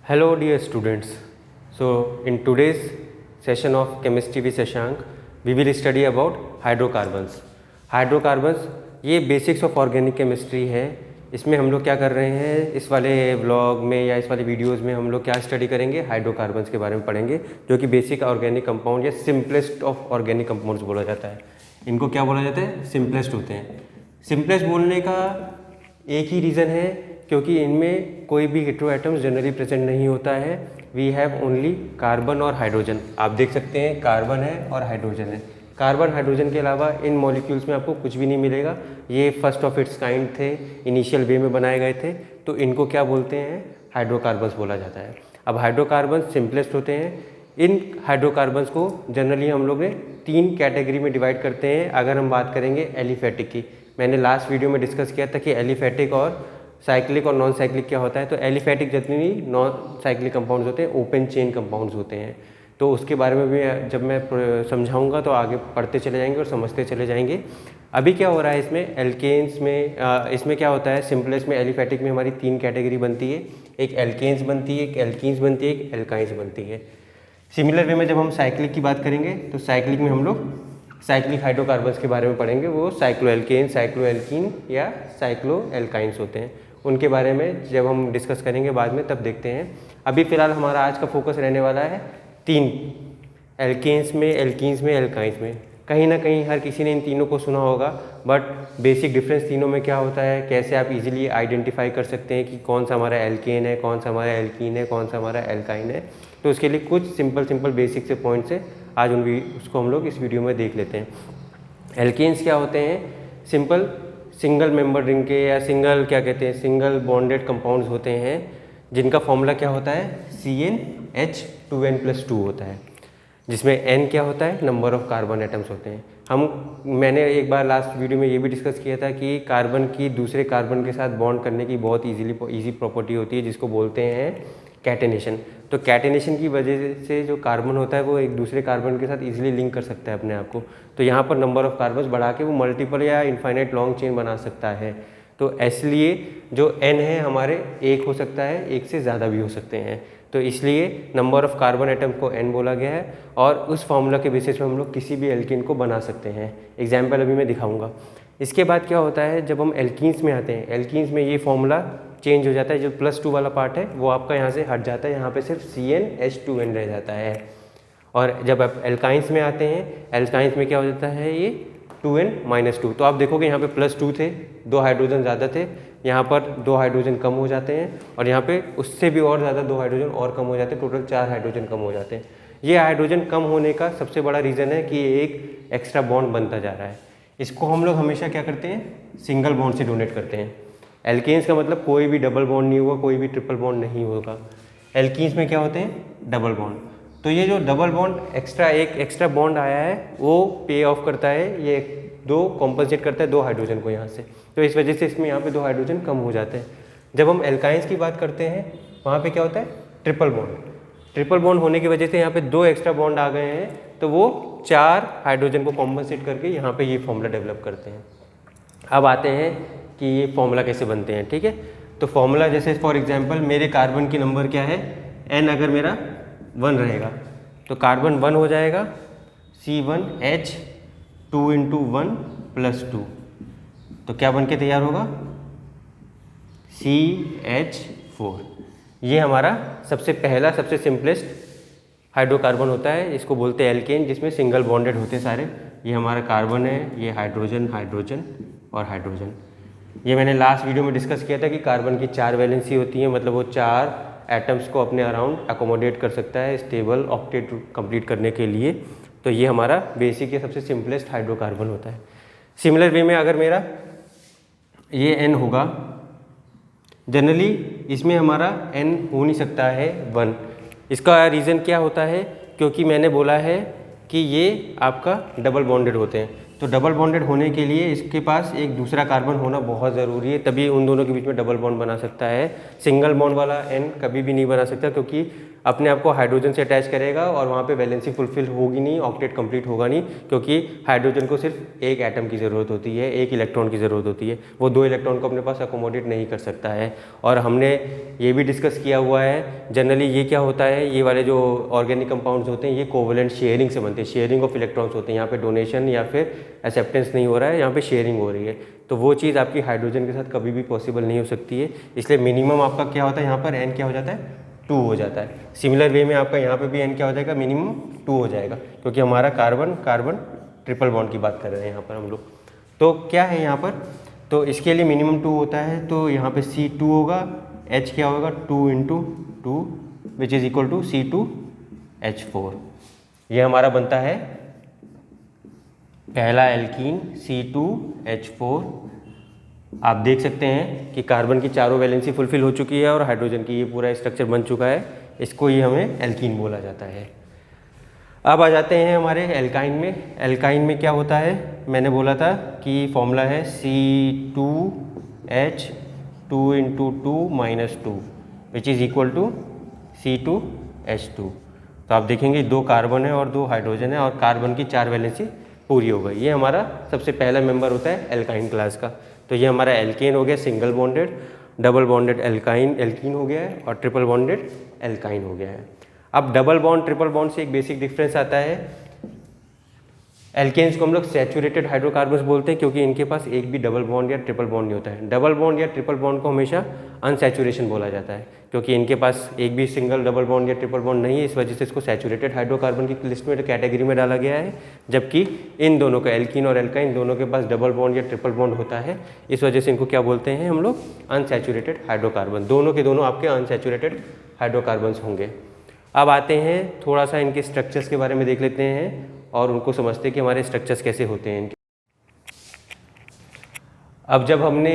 Hello dear students. So in today's session of chemistry with Shashank, we will study about hydrocarbons. Hydrocarbons ये basics of organic chemistry है। इसमें हम लोग क्या कर रहे हैं, इस वाले व्लॉग में या इस वाले वीडियोस में हम लोग क्या स्टडी करेंगे, हाइड्रोकार्बन्स के बारे में पढ़ेंगे, जो कि बेसिक ऑर्गेनिक कंपाउंड या सिंपलेस्ट ऑफ ऑर्गेनिक कंपाउंड्स बोला जाता है। इनको क्या बोला जाता है, सिंपलेस्ट होते हैं। सिंपलेस्ट बोलने का एक ही रीज़न है, क्योंकि इनमें कोई भी हेटेरो एटम्स जनरली प्रेजेंट नहीं होता है। वी हैव ओनली कार्बन और हाइड्रोजन। आप देख सकते हैं कार्बन है और हाइड्रोजन है। कार्बन हाइड्रोजन के अलावा इन मॉलिक्यूल्स में आपको कुछ भी नहीं मिलेगा। ये फर्स्ट ऑफ इट्स काइंड थे, इनिशियल वे में बनाए गए थे, तो इनको क्या बोलते हैं, हाइड्रोकार्बन्स बोला जाता है। अब हाइड्रोकार्बन्स सिंपलेस्ट होते हैं। इन हाइड्रोकार्बन्स को जनरली हम लोग ने 3 कैटेगरी में डिवाइड करते हैं। अगर हम बात करेंगे एलिफेटिक की, मैंने लास्ट वीडियो में डिस्कस किया था कि एलिफेटिक और साइक्लिक और नॉन साइक्लिक क्या होता है। तो एलिफेटिक जितने भी नॉन साइक्लिक कंपाउंड्स होते हैं ओपन चेन कंपाउंड्स होते हैं। तो उसके बारे में भी जब मैं समझाऊंगा तो आगे पढ़ते चले जाएंगे और समझते चले जाएंगे। अभी क्या हो रहा है इसमें एल्केन्स में, इसमें क्या होता है, सिंपलेस्ट में एलिफेटिक में हमारी 3 कैटेगरी बनती है। एक एल्केन्स बनती है, एक एल्कीन्स बनती है, एक एल्काइंस बनती है। सिमिलर वे में जब हम साइक्लिक की बात करेंगे तो साइक्लिक में हम लोग साइक्लिक हाइड्रोकार्बन्स के बारे में पढ़ेंगे। वो साइक्लोएल्केन, साइक्लोएल्कीन या साइक्लोएल्काइंस होते हैं। उनके बारे में जब हम डिस्कस करेंगे बाद में, तब देखते हैं। अभी फ़िलहाल हमारा आज का फोकस रहने वाला है 3, एल्केन्स में, एल्कीन्स में, एल्काइंस में। कहीं ना कहीं हर किसी ने इन तीनों को सुना होगा, बट बेसिक डिफरेंस तीनों में क्या होता है, कैसे आप इजीली आइडेंटिफाई कर सकते हैं कि कौन सा हमारा एल्केन है, कौन सा हमारा एल्कीन है, कौन सा हमारा एल्काइन है। तो उसके लिए कुछ सिंपल बेसिक से पॉइंट्स है, आज उसको हम लोग इस वीडियो में देख लेते हैं। एल्केन्स क्या होते हैं, सिंपल सिंगल मेंबर रिंग के या सिंगल क्या कहते हैं, सिंगल बॉन्डेड कंपाउंड्स होते हैं, जिनका फॉर्मूला क्या होता है, CnH2n+2 होता है, जिसमें n क्या होता है, नंबर ऑफ कार्बन एटम्स होते हैं। मैंने एक बार लास्ट वीडियो में ये भी डिस्कस किया था कि कार्बन की दूसरे कार्बन के साथ बॉन्ड करने की बहुत ईजी प्रॉपर्टी होती है, जिसको बोलते हैं कैटेनेशन। तो कैटेनेशन की वजह से जो कार्बन होता है वो एक दूसरे कार्बन के साथ इजीली लिंक कर सकता है अपने आप को। तो यहाँ पर नंबर ऑफ कार्बन्स बढ़ा के वो मल्टीपल या इनफाइनाइट लॉन्ग चेन बना सकता है। तो इसलिए जो n है हमारे 1 हो सकता है, 1 से ज़्यादा भी हो सकते हैं। तो इसलिए नंबर ऑफ कार्बन एटम को n बोला गया है, और उस फॉर्मूला के बेसिस पे हम लोग किसी भी एल्कीन को बना सकते हैं। एग्जाम्पल अभी मैं दिखाऊंगा। इसके बाद क्या होता है, जब हम एल्कीन्स में आते हैं, एल्कीन्स में ये फॉर्मूला चेंज हो जाता है। जो +2 वाला पार्ट है वो आपका यहाँ से हट जाता है, यहाँ पे सिर्फ CnH2n रह जाता है। और जब आप एल्काइंस में आते हैं, एल्काइंस में क्या हो जाता है, ये 2n-2। तो आप देखोगे यहाँ पे +2 थे, 2 हाइड्रोजन ज़्यादा थे, यहाँ पर 2 हाइड्रोजन कम हो जाते हैं, और यहाँ पे उससे भी और ज़्यादा 2 हाइड्रोजन और कम हो जाते हैं, टोटल 4 हाइड्रोजन कम हो जाते हैं। ये हाइड्रोजन कम होने का सबसे बड़ा रीज़न है कि एक एक्स्ट्रा बॉन्ड बनता जा रहा है। इसको हम लोग हमेशा क्या करते हैं, सिंगल बॉन्ड से डोनेट करते हैं। एल्केन्स का मतलब कोई भी डबल बॉन्ड नहीं होगा, कोई भी ट्रिपल बॉन्ड नहीं होगा। एल्कीन्स में क्या होते हैं, डबल बॉन्ड। तो ये जो डबल बॉन्ड एक एक्स्ट्रा बॉन्ड आया है वो पे ऑफ करता है, ये 2 कॉम्पनसेट करता है 2 हाइड्रोजन को यहाँ से। तो इस वजह से इसमें यहाँ पे 2 हाइड्रोजन कम हो जाते हैं। जब हम एल्काइंस की बात करते हैं वहाँ पे क्या होता है, ट्रिपल बॉन्ड। ट्रिपल बॉन्ड होने की वजह से यहाँ पे 2 एक्स्ट्रा बॉन्ड आ गए हैं, तो वो 4 हाइड्रोजन को कॉम्पनसेट करके यहाँ पे ये फॉर्मूला डेवलप करते हैं। अब आते हैं कि ये फॉर्मूला कैसे बनते हैं, ठीक है। तो फॉर्मूला जैसे फॉर एग्जांपल मेरे कार्बन की नंबर क्या है, n अगर मेरा 1 रहेगा तो कार्बन 1 हो जाएगा, C1H 2 × 1 + 2। तो क्या बन के तैयार होगा, CH4। ये हमारा सबसे पहला सबसे सिंपलेस्ट हाइड्रोकार्बन होता है, इसको बोलते हैं एल्केन, जिसमें सिंगल बॉन्डेड होते हैं सारे। ये हमारा कार्बन है, ये हाइड्रोजन, हाइड्रोजन और हाइड्रोजन। ये मैंने लास्ट वीडियो में डिस्कस किया था कि कार्बन की 4 वैलेंसी होती है, मतलब वो 4 एटम्स को अपने अराउंड अकोमोडेट कर सकता है स्टेबल ऑक्टेट कंप्लीट करने के लिए। तो ये हमारा बेसिक या सबसे सिंपलेस्ट हाइड्रोकार्बन होता है। सिमिलर वे में अगर मेरा ये n होगा, जनरली इसमें हमारा n हो नहीं सकता है 1। इसका रीज़न क्या होता है, क्योंकि मैंने बोला है कि ये आपका डबल बॉन्डेड होते हैं। तो डबल बॉन्डेड होने के लिए इसके पास एक दूसरा कार्बन होना बहुत ज़रूरी है, तभी उन दोनों के बीच में डबल बॉन्ड बना सकता है। सिंगल बॉन्ड वाला n कभी भी नहीं बना सकता, क्योंकि अपने आप को हाइड्रोजन से अटैच करेगा और वहाँ पे वैलेंसी फुलफिल होगी नहीं, ऑक्टेट कंप्लीट होगा नहीं, क्योंकि हाइड्रोजन को सिर्फ एक एटम की ज़रूरत होती है, एक इलेक्ट्रॉन की ज़रूरत होती है, वो 2 इलेक्ट्रॉन को अपने पास अकोमोडेट नहीं कर सकता है। और हमने ये भी डिस्कस किया हुआ है, जनरली ये क्या होता है, ये वाले जो ऑर्गेनिक कंपाउंड्स होते हैं ये कोवलेंट शेयरिंग से बनते हैं, शेयरिंग ऑफ इलेक्ट्रॉन्स होते हैं। यहाँ पे डोनेशन या फिर एक्सेप्टेंस नहीं हो रहा है, यहाँ पे शेयरिंग हो रही है, तो वो चीज़ आपकी हाइड्रोजन के साथ कभी भी पॉसिबल नहीं हो सकती है। इसलिए मिनिमम आपका क्या होता है, यहाँ पर n क्या हो जाता है, 2 हो जाता है। सिमिलर वे में आपका यहाँ पे भी n क्या हो जाएगा, मिनिमम 2 हो जाएगा, क्योंकि हमारा कार्बन कार्बन ट्रिपल बॉन्ड की बात कर रहे हैं यहाँ पर हम लोग। तो क्या है यहाँ पर, तो इसके लिए मिनिमम 2 होता है, तो यहाँ पे C2 होगा, H क्या होगा 2 × 2 which is equal to C2H4। ये हमारा बनता है पहला एल्कीन C2H4। आप देख सकते हैं कि कार्बन की चारों वैलेंसी फुलफिल हो चुकी है और हाइड्रोजन की ये पूरा स्ट्रक्चर बन चुका है, इसको ही हमें एल्कीन बोला जाता है। अब आ जाते हैं हमारे एल्काइन में। एल्काइन में क्या होता है, मैंने बोला था कि फॉर्मूला है C2H 2 × 2 - 2 which is equal to C2H2। तो आप देखेंगे 2 कार्बन है और 2 हाइड्रोजन है और कार्बन की 4 वैलेंसी पूरी हो गई। ये हमारा सबसे पहला मेंबर होता है एल्काइन क्लास का। तो ये हमारा एल्केन हो गया, single bonded, double bonded alkene हो गया है और ट्रिपल बॉन्डेड एल्काइन हो गया है। अब डबल बॉन्ड ट्रिपल बॉन्ड से एक बेसिक डिफरेंस आता है, एल्केन्स को हम लोग सैचुरेटेड हाइड्रोकार्बन्स बोलते हैं, क्योंकि इनके पास एक भी डबल बॉन्ड या ट्रिपल बॉन्ड नहीं होता है। डबल बॉन्ड या ट्रिपल बॉन्ड को हमेशा अनसैचुरेशन बोला जाता है, क्योंकि इनके पास एक भी सिंगल डबल बॉन्ड या ट्रिपल बॉन्ड नहीं है, इस वजह से इसको सैचुरेटेड हाइड्रोकार्बन की लिस्ट में कैटेगरी में डाला गया है। जबकि इन दोनों का, एल्कीन और एल्काइन दोनों के पास डबल बॉन्ड या ट्रिपल बॉन्ड होता है, इस वजह से इनको क्या बोलते हैं हम लोग, अनसैचुरेटेड हाइड्रोकार्बन। दोनों के दोनों आपके अनसैचुरेटेड हाइड्रोकार्बन्स होंगे। अब आते हैं थोड़ा सा इनके स्ट्रक्चर्स के बारे में देख लेते हैं और उनको समझते हैं कि हमारे स्ट्रक्चर्स कैसे होते हैं इनके। अब जब हमने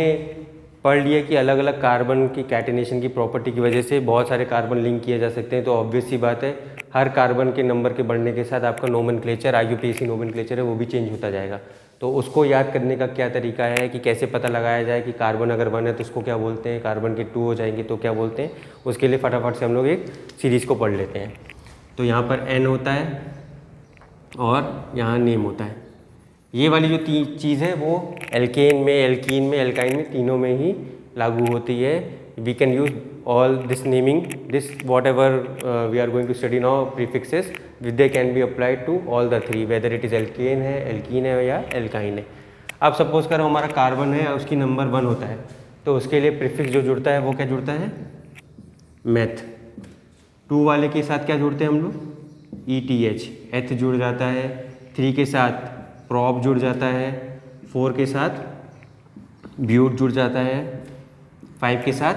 पढ़ लिया कि अलग अलग कार्बन की कैटिनेशन की प्रॉपर्टी की वजह से बहुत सारे कार्बन लिंक किए जा सकते हैं, तो ऑब्वियस सी बात है हर कार्बन के नंबर के बढ़ने के साथ आपका नोमेनक्लेचर, IUPAC नोमेनक्लेचर है वो भी चेंज होता जाएगा। तो उसको याद करने का क्या तरीका है कि कैसे पता लगाया जाए कि कार्बन अगर 1 है तो उसको क्या बोलते हैं, कार्बन के 2 हो जाएंगे तो क्या बोलते हैं, उसके लिए फटाफट से हम लोग एक सीरीज़ को पढ़ लेते हैं। तो यहाँ पर N होता है और यहाँ नेम होता है। ये वाली जो चीज़ है वो एल्केन में, एल्कीन में, एल्काइन में, तीनों में ही लागू होती है। We can use all this naming, this whatever we are going to study now, prefixes, they can be applied to all the 3, whether it is alkane है, एल्कीन है या एल्काइन है। अब सपोज करो हमारा कार्बन है, उसकी नंबर 1 होता है, तो उसके लिए प्रीफिक्स जो जुड़ता है वो क्या जुड़ता है, मेथ। 2 वाले के साथ क्या जुड़ते हैं हम लोग, ETH, एथ जुड़ जाता है। 3 के साथ प्रॉप जुड़ जाता है। 4 के साथ ब्यूट जुड़ जाता है। 5 के साथ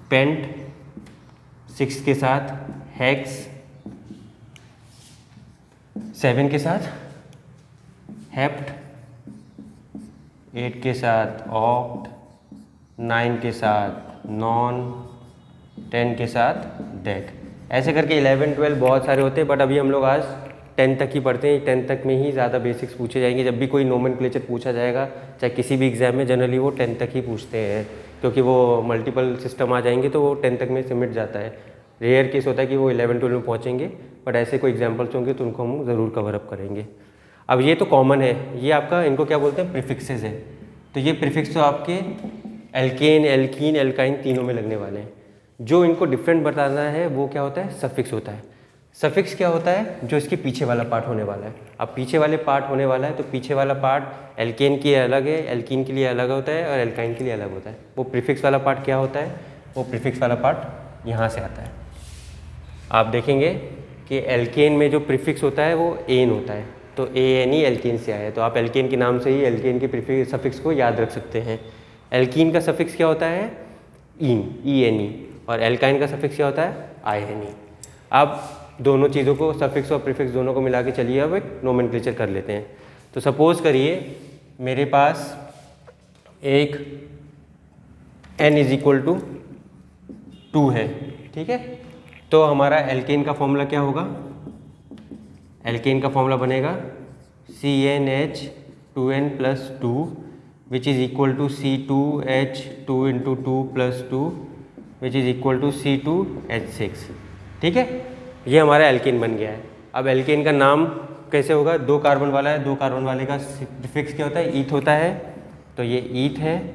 पेंट, 6 के साथ हेक्स, 7 के साथ हेप्ट, 8 के साथ ऑक्ट, 9 के साथ नॉन, 10 के साथ डेक। ऐसे करके 11, 12 बहुत सारे होते हैं, बट अभी हम लोग आज 10 तक ही पढ़ते हैं। 10 तक में ही ज़्यादा बेसिक्स पूछे जाएंगे। जब भी कोई नोमेनक्लेचर पूछा जाएगा, चाहे किसी भी एग्जाम में, जनरली वो 10 तक ही पूछते हैं, क्योंकि वो मल्टीपल सिस्टम आ जाएंगे तो वो 10 तक में सिमट जाता है। रेयर केस होता है कि वो 11, 12 में पहुँचेंगे, बट ऐसे कोई एग्जाम्पल्स होंगे तो उनको हम ज़रूर कवर अप करेंगे। अब ये तो कॉमन है, ये आपका, इनको क्या बोलते हैं, प्रीफिक्सेस है। तो ये प्रीफिक्स तो आपके एल्केन, एल्कीन, एल्काइन तीनों में लगने वाले हैं। जो इनको डिफरेंट बताना है वो क्या होता है, सफिक्स होता है। सफिक्स क्या होता है, जो इसके पीछे वाला पार्ट होने वाला है। अब पीछे वाले पार्ट होने वाला है तो पीछे वाला पार्ट एल्केन के लिए अलग है, एल्कीन के लिए अलग होता है और एल्काइन के लिए अलग होता है। वो प्रीफिक्स वाला पार्ट क्या होता है, वो प्रीफिक्स वाला पार्ट यहाँ से आता है। आप देखेंगे कि एल्केन में जो प्रीफिक्स होता है वो एन होता है, तो ANE एल्केन से आया है। तो आप एल्केन के नाम से ही एल्केन के प्रीफिक्स सफिक्स को याद रख सकते हैं। एल्कीन का सफिक्स क्या होता है, ईन, ENE, और एल्काइन का सफिक्स क्या होता है, INE। अब दोनों चीज़ों को, सफिक्स और प्रीफिक्स दोनों को मिला के चलिए अब एक नोमेनक्लेचर कर लेते हैं। तो सपोज करिए मेरे पास एक N = 2 है, ठीक है। तो हमारा एल्केन का फॉर्मूला क्या होगा, एल्केन का फॉर्मूला बनेगा CnH2n + 2 which is equal to C2H2 × 2 + 2 which is equal to C2H6। ठीक है, ये हमारा एल्केन बन गया है। अब एल्केन का नाम कैसे होगा, 2 कार्बन वाला है, 2 कार्बन वाले का प्रीफिक्स क्या होता है, ईथ होता है, तो ये ईथ है,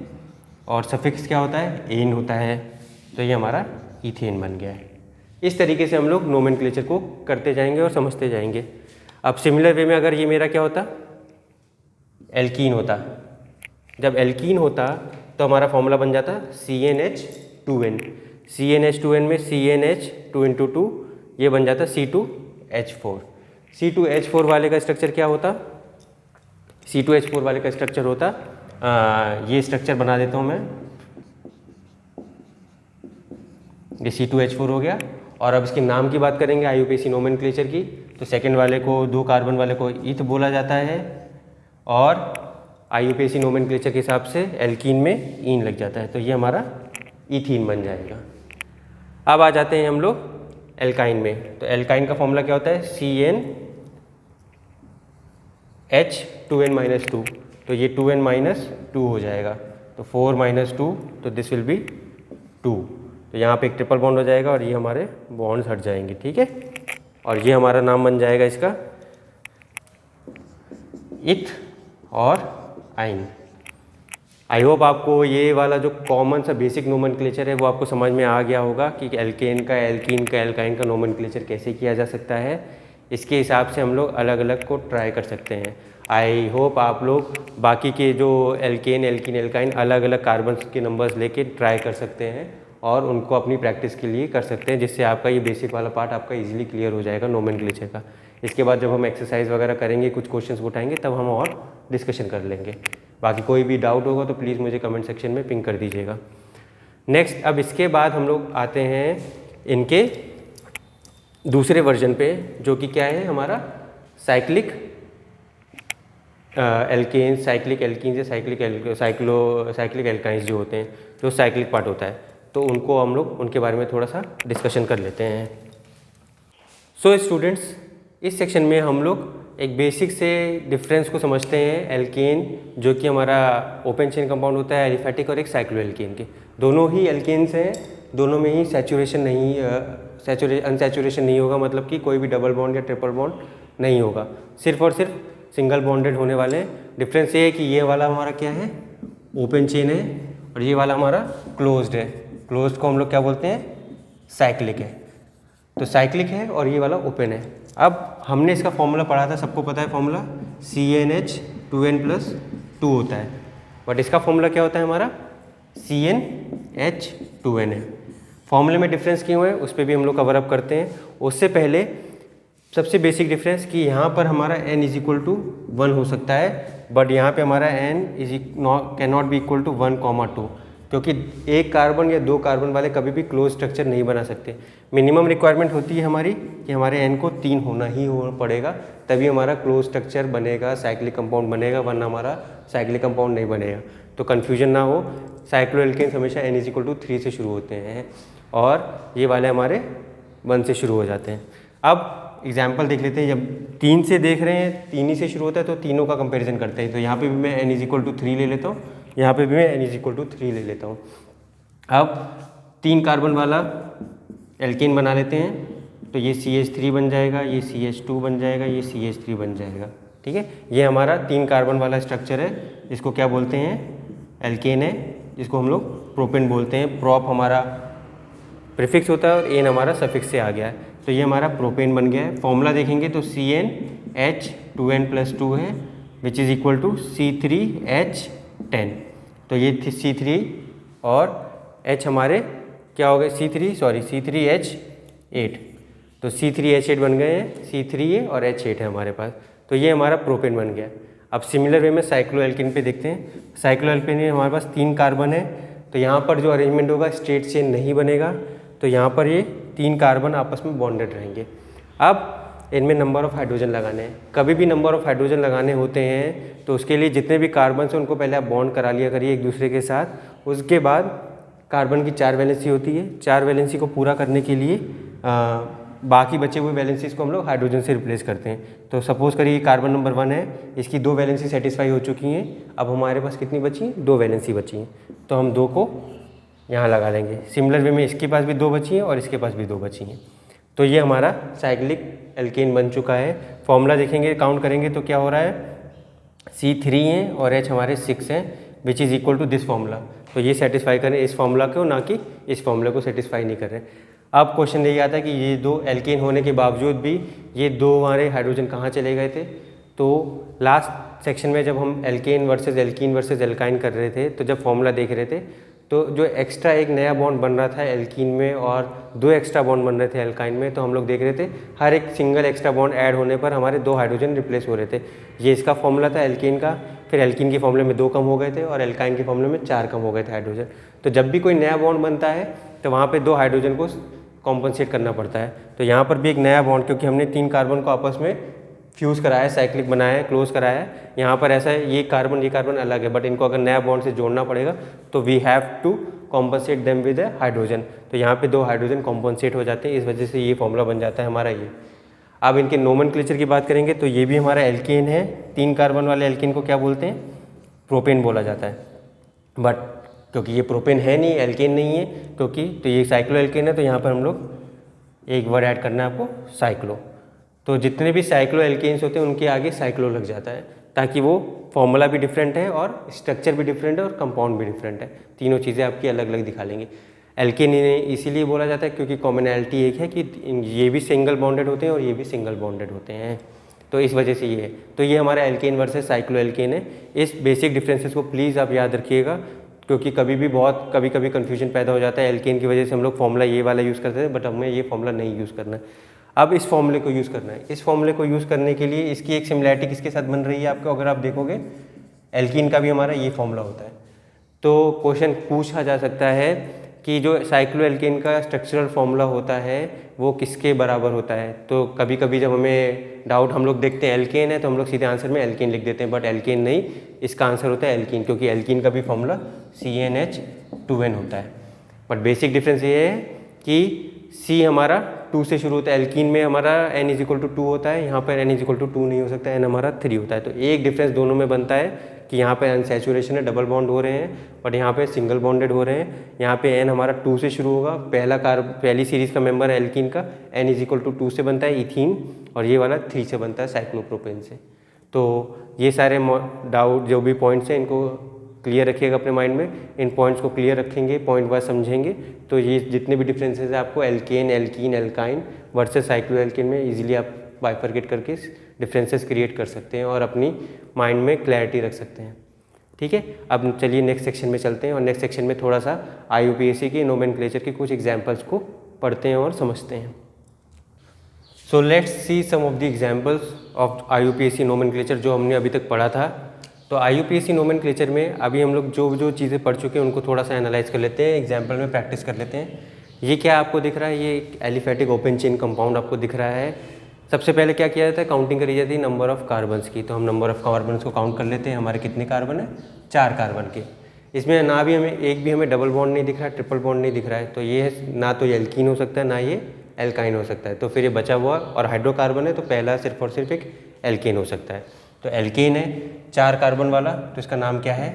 और सफिक्स क्या होता है, एन होता है, तो ये हमारा ईथेन बन गया है। इस तरीके से हम लोग नोमेनक्लेचर को करते जाएंगे और समझते जाएंगे। अब सिमिलर वे में अगर ये मेरा क्या होता, एल्कीन होता, जब एल्कीन होता तो हमारा फॉर्मूला बन जाता CnH2n। CnH2n में CnH2 × 2 ये बन जाता C2H4। C2H4 वाले का स्ट्रक्चर क्या होता, C2H4 वाले का स्ट्रक्चर होता ये स्ट्रक्चर बना देता हूँ मैं, ये C2H4 हो गया। और अब इसके नाम की बात करेंगे IUPAC नोमेनक्लेचर की, तो सेकंड वाले को 2 कार्बन वाले को ईथ बोला जाता है, और IUPAC नोमेनक्लेचर के हिसाब से एल्कीन में ईन लग जाता है, तो ये हमारा ईथीन बन जाएगा। अब आ जाते हैं हम लोग एल्काइन में। तो एल्काइन का फॉर्मूला क्या होता है, CnH2n-2, तो ये 2n-2 हो जाएगा, तो 4 - 2, तो दिस विल बी 2, तो यहाँ पे एक ट्रिपल बॉन्ड हो जाएगा और ये हमारे बॉन्ड्स हट जाएंगे। ठीक है, और ये हमारा नाम बन जाएगा इसका इथ और आइन। आई होप आपको ये वाला जो कॉमन सा बेसिक नोमेनक्लेचर है वो आपको समझ में आ गया होगा कि एल्केन का, एल्कीन का, एल्काइन का नोमेनक्लेचर कैसे किया जा सकता है। इसके हिसाब से हम लोग अलग अलग को ट्राई कर सकते हैं। आई होप आप लोग बाकी के जो एल्केन, एल्कीन, एल्काइन अलग अलग कार्बन्स के नंबर्स लेके ट्राई कर सकते हैं और उनको अपनी प्रैक्टिस के लिए कर सकते हैं, जिससे आपका ये बेसिक वाला पार्ट आपका इजीली क्लियर हो जाएगा नोमेनक्लेचर का। इसके बाद जब हम एक्सरसाइज वगैरह करेंगे, कुछ क्वेश्चंस उठाएंगे, तब हम और डिस्कशन कर लेंगे। बाकी कोई भी डाउट होगा तो प्लीज़ मुझे कमेंट सेक्शन में पिंग कर दीजिएगा। नेक्स्ट, अब इसके बाद हम लोग आते हैं इनके दूसरे वर्जन पे, जो कि क्या है हमारा साइक्लिक एल्केन, साइक्लिक एल्कीन से साइक्लिक एल्काइंस जो होते हैं, जो साइक्लिक पार्ट होता है, तो उनको हम लोग उनके बारे में थोड़ा सा डिस्कशन कर लेते हैं। सो स्टूडेंट्स, इस सेक्शन में हम लोग एक बेसिक से डिफरेंस को समझते हैं एल्केन, जो कि हमारा ओपन चेन कंपाउंड होता है, एलिफैटिक, और एक साइक्लो एल्केन के। दोनों ही एल्केन्स हैं, दोनों में ही सैचुरेशन नहीं, अनसैचुरेशन नहीं होगा, मतलब कि कोई भी डबल बॉन्ड या ट्रिपल बॉन्ड नहीं होगा, सिर्फ और सिर्फ सिंगल बॉन्डेड होने वाले हैं। डिफरेंस ये है कि ये वाला हमारा क्या है, ओपन चेन है, और ये वाला हमारा क्लोज्ड है। क्लोज्ड को हम लोग क्या बोलते हैं, साइक्लिक है। तो साइक्लिक है और ये वाला ओपन है। अब हमने इसका फॉर्मूला पढ़ा था, सबको पता है फॉर्मूला CnH2n+2 होता है, बट इसका फॉर्मूला क्या होता है हमारा CnH2n है। फॉर्मूले में डिफरेंस क्यों है उस पर भी हम लोग कवर अप करते हैं। उससे पहले सबसे बेसिक डिफरेंस कि यहाँ पर हमारा n = 1 हो सकता है, बट यहाँ पे हमारा n can not be equal to 1, 2, क्योंकि एक कार्बन या 2 कार्बन वाले कभी भी क्लोज स्ट्रक्चर नहीं बना सकते। मिनिमम रिक्वायरमेंट होती है हमारी कि हमारे n को 3 होना ही पड़ेगा, तभी हमारा क्लोज स्ट्रक्चर बनेगा, साइक्लिक कंपाउंड बनेगा, वरना हमारा साइक्लिक कंपाउंड नहीं बनेगा। तो कन्फ्यूजन ना हो, साइक्लो एल्केन्स हमेशा n = 3 से शुरू होते हैं और ये वाले हमारे 1 से शुरू हो जाते हैं। अब एग्जाम्पल देख लेते हैं, जब 3 से देख रहे हैं, 3 ही से शुरू होता है, तो तीनों का कंपैरिजन करते हैं। तो यहाँ पे भी मैं n = 3 ले लेता हूँ, यहाँ पे भी मैं n = 3 ले लेता हूँ। अब 3 कार्बन वाला एल्केन बना लेते हैं, तो ये CH3 बन जाएगा, ये CH2 बन जाएगा, ये CH3 बन जाएगा। ठीक है, ये हमारा 3 कार्बन वाला स्ट्रक्चर है, इसको क्या बोलते हैं, एल्केन है, जिसको हम लोग प्रोपेन बोलते हैं। प्रॉप हमारा प्रीफिक्स होता है और एन हमारा सफिक्स से आ गया है, तो ये हमारा प्रोपेन बन गया है। फॉर्मूला देखेंगे तो CnH2n+2 है, विच इज़ इक्वल टू C3H10। तो ये C3 और H हमारे क्या हो गए, C3H8, तो C3H8 बन गए हैं, C3 और H8 है हमारे पास, तो ये हमारा प्रोपेन बन गया। अब सिमिलर वे में साइक्लो एल्केन पे देखते हैं। साइक्लो एल्केन में हमारे पास 3 कार्बन है, तो यहाँ पर जो अरेंजमेंट होगा स्ट्रेट चेन नहीं बनेगा, तो यहाँ पर ये 3 कार्बन आपस में बॉन्डेड रहेंगे। अब इनमें नंबर ऑफ़ हाइड्रोजन लगाने हैं। कभी भी नंबर ऑफ़ हाइड्रोजन लगाने होते हैं तो उसके लिए जितने भी कार्बन हैं उनको पहले आप बॉन्ड करा लिया करिए एक दूसरे के साथ। उसके बाद कार्बन की 4 वैलेंसी होती है, 4 वैलेंसी को पूरा करने के लिए बाकी बचे हुए वैलेंसीज को हम लोग हाइड्रोजन से रिप्लेस करते हैं। तो सपोज़ करिए कार्बन नंबर 1 है, इसकी 2 वैलेंसी सेटिस्फाई हो चुकी हैं, अब हमारे पास कितनी बची हैं, 2 वैलेंसी बची हैं, तो हम 2 को यहाँ लगा लेंगे। सिमिलर वे में इसके पास भी 2 बची हैं और इसके पास भी 2 बची हैं। तो ये हमारा साइक्लिक एल्केन बन चुका है। फॉर्मूला देखेंगे, काउंट करेंगे तो क्या हो रहा है, C3 हैं और H हमारे 6 हैं, which is equal to this formula. तो ये सेटिस्फाई करें इस फॉर्मूला को, ना कि इस फॉर्मूले को सेटिस्फाई नहीं कर रहे। अब क्वेश्चन यही आता है कि ये 2 एल्केन होने के बावजूद भी ये 2 हमारे हाइड्रोजन कहाँ चले गए थे। तो लास्ट सेक्शन में जब हम एल्केन वर्सेस एल्काइन कर रहे थे, तो जब फॉर्मूला देख रहे थे, तो जो एक्स्ट्रा एक नया बॉन्ड बन रहा था एल्कीन में और 2 एक्स्ट्रा बॉन्ड बन रहे थे एल्काइन में, तो हम लोग देख रहे थे हर एक सिंगल एक्स्ट्रा बॉन्ड ऐड होने पर हमारे 2 हाइड्रोजन रिप्लेस हो रहे थे। ये इसका फॉर्मूला था एल्कीन का। फिर एल्कीन के फॉर्मूले में 2 कम हो गए थे और एल्काइन के फॉर्मूले में 4 कम हो गए थे हाइड्रोजन। तो जब भी कोई नया बॉन्ड बनता है तो वहाँ पर 2 हाइड्रोजन को कॉम्पनसेट करना पड़ता है। तो यहाँ पर भी एक नया बॉन्ड, क्योंकि हमने 3 कार्बन को आपस में फ्यूज़ कराया, साइक्लिक बनाया है, क्लोज कराया है। यहाँ पर ऐसा है, ये कार्बन अलग है, बट इनको अगर नया बॉन्ड से जोड़ना पड़ेगा तो we have to compensate them with a hydrogen. तो यहाँ पे 2 हाइड्रोजन कॉम्पनसेट हो जाते हैं, इस वजह से ये फॉर्मूला बन जाता है हमारा ये। अब इनके नोमेनक्लेचर की बात करेंगे तो ये भी हमारा एल्केन है। 3 कार्बन वाले एल्केन को क्या बोलते हैं, प्रोपेन बोला जाता है। बट क्योंकि ये प्रोपेन है नहीं, एल्केन नहीं है, क्योंकि तो ये साइक्लो एल्केन है, तो यहाँ पर हम लोग एक वर्ड ऐड करना है आपको, साइक्लो। तो जितने भी साइक्लो एल्केन्स होते हैं उनके आगे साइक्लो लग जाता है, ताकि वो फॉर्मूला भी डिफरेंट है और स्ट्रक्चर भी डिफरेंट है और कंपाउंड भी डिफरेंट है। तीनों चीज़ें आपकी अलग अलग दिखा लेंगे। एल्केन इसीलिए बोला जाता है क्योंकि कॉमनैलिटी एक है कि ये भी सिंगल बॉन्डेड होते हैं और ये भी सिंगल बॉन्डेड होते हैं, तो इस वजह से ये है। तो ये हमारा एल्केन वर्सेस साइक्लो एल्केन है। इस बेसिक डिफरेंसेस को प्लीज़ आप याद रखिएगा, क्योंकि कभी कभी कन्फ्यूजन पैदा हो जाता है। एल्केन की वजह से हम लोग फॉर्मूला ये वाला यूज़ करते हैं, बट हमें ये फॉर्मूला नहीं यूज़ करना है। अब इस फॉर्मूले को यूज़ करना है। इस फॉर्मूले को यूज़ करने के लिए इसकी एक सिमिलैरिटी किसके साथ बन रही है आपको, अगर आप देखोगे एल्कीन का भी हमारा ये फॉर्मूला होता है। तो क्वेश्चन पूछा जा सकता है कि जो साइक्लो एल्केन का स्ट्रक्चरल फॉर्मूला होता है वो किसके बराबर होता है। तो कभी कभी जब हमें डाउट, हम लोग देखते हैं एल्केन है तो हम लोग सीधे आंसर में एल्केन लिख देते हैं, बट एल्केन नहीं, इसका आंसर होता है एल्कीन, क्योंकि एल्कीन का भी फॉर्मूला CnH2n होता है। बट बेसिक डिफरेंस ये है कि C हमारा 2 से शुरू होता है, एल्कीन में हमारा N=2 होता है, यहाँ पर N=2 नहीं हो सकता, N हमारा 3 होता है। तो एक डिफरेंस दोनों में बनता है कि यहाँ पे अनसैचुरेशन है, डबल बॉन्ड हो रहे हैं, बट यहाँ पे सिंगल बॉन्डेड हो रहे हैं। यहाँ पे N हमारा 2 से शुरू होगा, पहली सीरीज़ का मेंबर है एल्कीन का, N=2 से बनता है इथीन, और ये वाला 3 से बनता है साइक्लोप्रोपेन से। तो ये सारे डाउट जो भी पॉइंट्स हैं इनको क्लियर रखिएगा अपने माइंड में। इन पॉइंट्स को क्लियर रखेंगे, पॉइंट वाइज समझेंगे, तो ये जितने भी डिफरेंसेस है आपको alkane, alkene, alkyne versus cycloalkane में इजीली आप बाइफरकेट करके डिफरेंसेस क्रिएट कर सकते हैं और अपनी माइंड में क्लैरिटी रख सकते हैं। ठीक है, अब चलिए नेक्स्ट सेक्शन में चलते हैं और नेक्स्ट सेक्शन में थोड़ा सा IUPAC के नोमेनक्लेचर के कुछ एग्जाम्पल्स को पढ़ते हैं और समझते हैं। So let's see some of the examples of IUPAC nomenclature जो हमने अभी तक पढ़ा था। तो IUPAC नोमेनक्लेचर में अभी हम लोग जो चीज़ें पढ़ चुके हैं उनको थोड़ा सा एनालाइज कर लेते हैं, एग्जाम्पल में प्रैक्टिस कर लेते हैं। ये क्या आपको दिख रहा है, ये एक एलिफेटिक ओपन चेन कंपाउंड आपको दिख रहा है। सबसे पहले क्या किया जाता है, काउंटिंग करी जाती है नंबर ऑफ कार्बन्स की। तो हम नंबर ऑफ कार्बन्स को काउंट कर लेते हैं, हमारे कितने कार्बन है, 4 कार्बन के। इसमें ना भी हमें एक भी हमें डबल बॉन्ड नहीं दिख रहा है, ट्रिपल बॉन्ड नहीं दिख रहा है, तो ये है ना तो ये एल्कीन हो सकता है ना ये एल्काइन हो सकता है। तो फिर ये बचा हुआ और हाइड्रोकार्बन है, तो पहला सिर्फ और सिर्फ एक एल्केन हो सकता है। तो एल्केन है 4 कार्बन वाला, तो इसका नाम क्या है,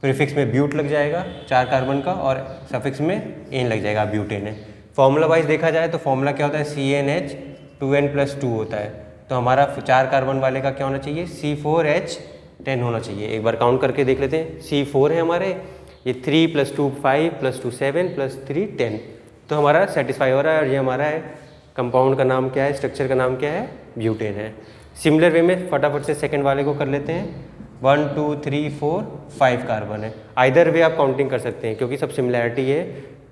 प्रीफिक्स में ब्यूट लग जाएगा 4 कार्बन का और सफिक्स में एन लग जाएगा, ब्यूटेन है। फॉर्मूला वाइज देखा जाए तो फॉर्मूला क्या होता है, CnH2n+2 होता है। तो हमारा 4 कार्बन वाले का क्या होना चाहिए, C4H10 होना चाहिए। एक बार काउंट करके देख लेते हैं, C4 है हमारे, ये 3 + 2 5 + 2 7 + 3 10, तो हमारा सेटिस्फाई हो रहा है। और ये हमारा है कंपाउंड का नाम क्या है, स्ट्रक्चर का नाम क्या है, ब्यूटेन है। सिमिलर वे में फटाफट से सेकंड वाले को कर लेते हैं। 1 2 3 4 5 कार्बन है। आइदर वे आप काउंटिंग कर सकते हैं क्योंकि सब सिमिलैरिटी है,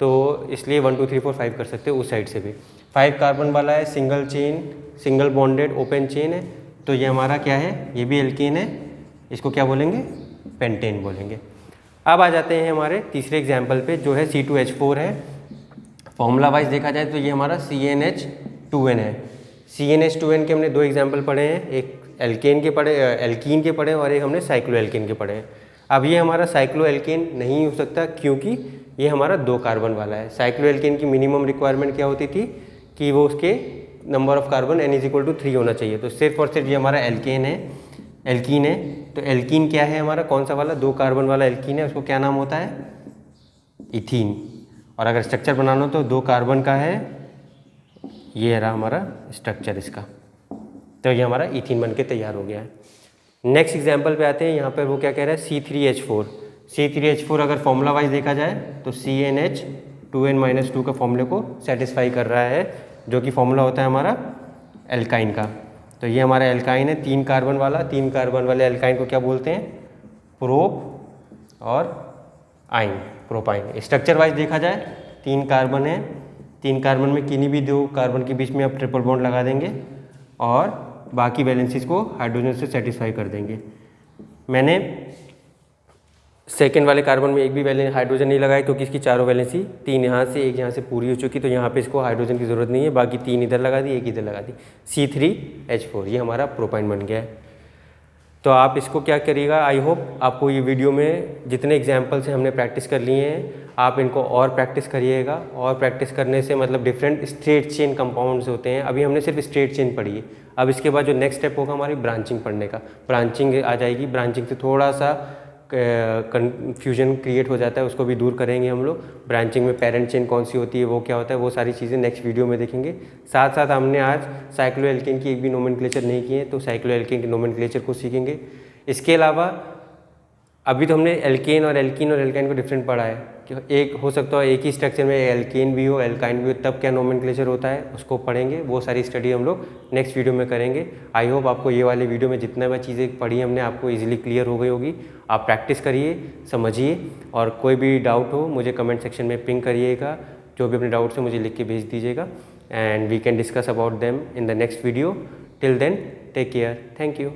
तो इसलिए 1 2 3 4 5 कर सकते हो उस साइड से भी। 5 कार्बन वाला है, single chain, single bonded open chain है, तो ये हमारा क्या है, ये भी एल्केन है, इसको क्या बोलेंगे, पेंटेन बोलेंगे। अब आ जाते हैं हमारे तीसरे एग्जाम्पल पे जो है C2H4 है। फॉर्मूला वाइज देखा जाए तो ये हमारा CnH2n है। CnH2n के हमने 2 एग्जाम्पल पढ़े हैं, एक एल्कीन के पढ़े और एक हमने साइक्लो एल्केन के पढ़े हैं। अब ये हमारा साइक्लो एल्केन नहीं हो सकता क्योंकि ये हमारा 2 कार्बन वाला है। साइक्लो एल्केन की मिनिमम रिक्वायरमेंट क्या होती थी कि वो उसके नंबर ऑफ कार्बन N=3 होना चाहिए। तो सिर्फ और सिर्फ ये हमारा एल्कीन है। तो एल्कीन क्या है हमारा, कौन सा वाला, 2 कार्बन वाला एल्कीन है, उसको क्या नाम होता है, इथीन। और अगर स्ट्रक्चर बनाना हो तो 2 कार्बन का है, ये रहा हमारा स्ट्रक्चर इसका। तो ये हमारा इथीन बन के तैयार हो गया है। नेक्स्ट एग्जाम्पल पे आते हैं। यहाँ पर वो क्या कह रहा है, C3H4। C3H4 अगर फॉर्मूला वाइज देखा जाए तो CnH2n-2 का फॉर्मूले को सेटिस्फाई कर रहा है, जो कि फॉर्मूला होता है हमारा एल्काइन का। तो ये हमारा एल्काइन है 3 कार्बन वाला। 3 कार्बन वाले एल्काइन को क्या बोलते हैं, प्रोप और आइन, प्रोपाइन। स्ट्रक्चर वाइज देखा जाए 3 कार्बन है, 3 कार्बन में किन्हीं भी 2 कार्बन के बीच में आप ट्रिपल बॉन्ड लगा देंगे और बाकी वैलेंसीज को हाइड्रोजन से सेटिस्फाई कर देंगे। मैंने सेकेंड वाले कार्बन में एक भी वैलेंस हाइड्रोजन नहीं लगाई क्योंकि इसकी चारों वैलेंसी 3 यहाँ से 1 यहाँ से पूरी हो चुकी, तो यहाँ पे इसको हाइड्रोजन की ज़रूरत नहीं है। बाकी 3 इधर लगा दी, 1 इधर लगा दी। C3H4 ये हमारा प्रोपाइन बन गया है। तो आप इसको क्या करिएगा, आई होप आपको ये वीडियो में जितने एग्जाम्पल्स हैं हमने प्रैक्टिस कर लिए हैं, आप इनको और प्रैक्टिस करिएगा। और प्रैक्टिस करने से मतलब डिफरेंट स्ट्रेट चेन कंपाउंड्स होते हैं। अभी हमने सिर्फ स्ट्रेट चेन पढ़ी है। अब इसके बाद जो नेक्स्ट स्टेप होगा हमारी ब्रांचिंग पढ़ने का, ब्रांचिंग आ जाएगी। ब्रांचिंग से थोड़ा सा कन्फ्यूजन क्रिएट हो जाता है, उसको भी दूर करेंगे हम लोग। ब्रांचिंग में पेरेंट चेन कौन सी होती है, वो क्या होता है, वो सारी चीज़ें नेक्स्ट वीडियो में देखेंगे। साथ साथ हमने आज साइक्लोएल्केन की एक भी नोमेनक्लेचर नहीं की है, तो साइक्लोएल्केन की नोमेनक्लेचर को सीखेंगे। इसके अलावा अभी तो हमने एल्केन और एल्काइन को डिफरेंट पढ़ा है कि एक हो सकता है एक ही स्ट्रक्चर में एल्केन भी हो एल्काइन भी हो, तब क्या नोमेनक्लेचर होता है उसको पढ़ेंगे। वो सारी स्टडी हम लोग नेक्स्ट वीडियो में करेंगे। आई होप आपको ये वाले वीडियो में जितना भी चीज़ें पढ़ी हमने आपको इजीली क्लियर हो गई होगी। आप प्रैक्टिस करिए, समझिए, और कोई भी डाउट हो मुझे कमेंट सेक्शन में पिंग करिएगा। जो भी अपने डाउट्स हैं मुझे लिख के भेज दीजिएगा and we can discuss about them in the next video. Till then take care, thank you.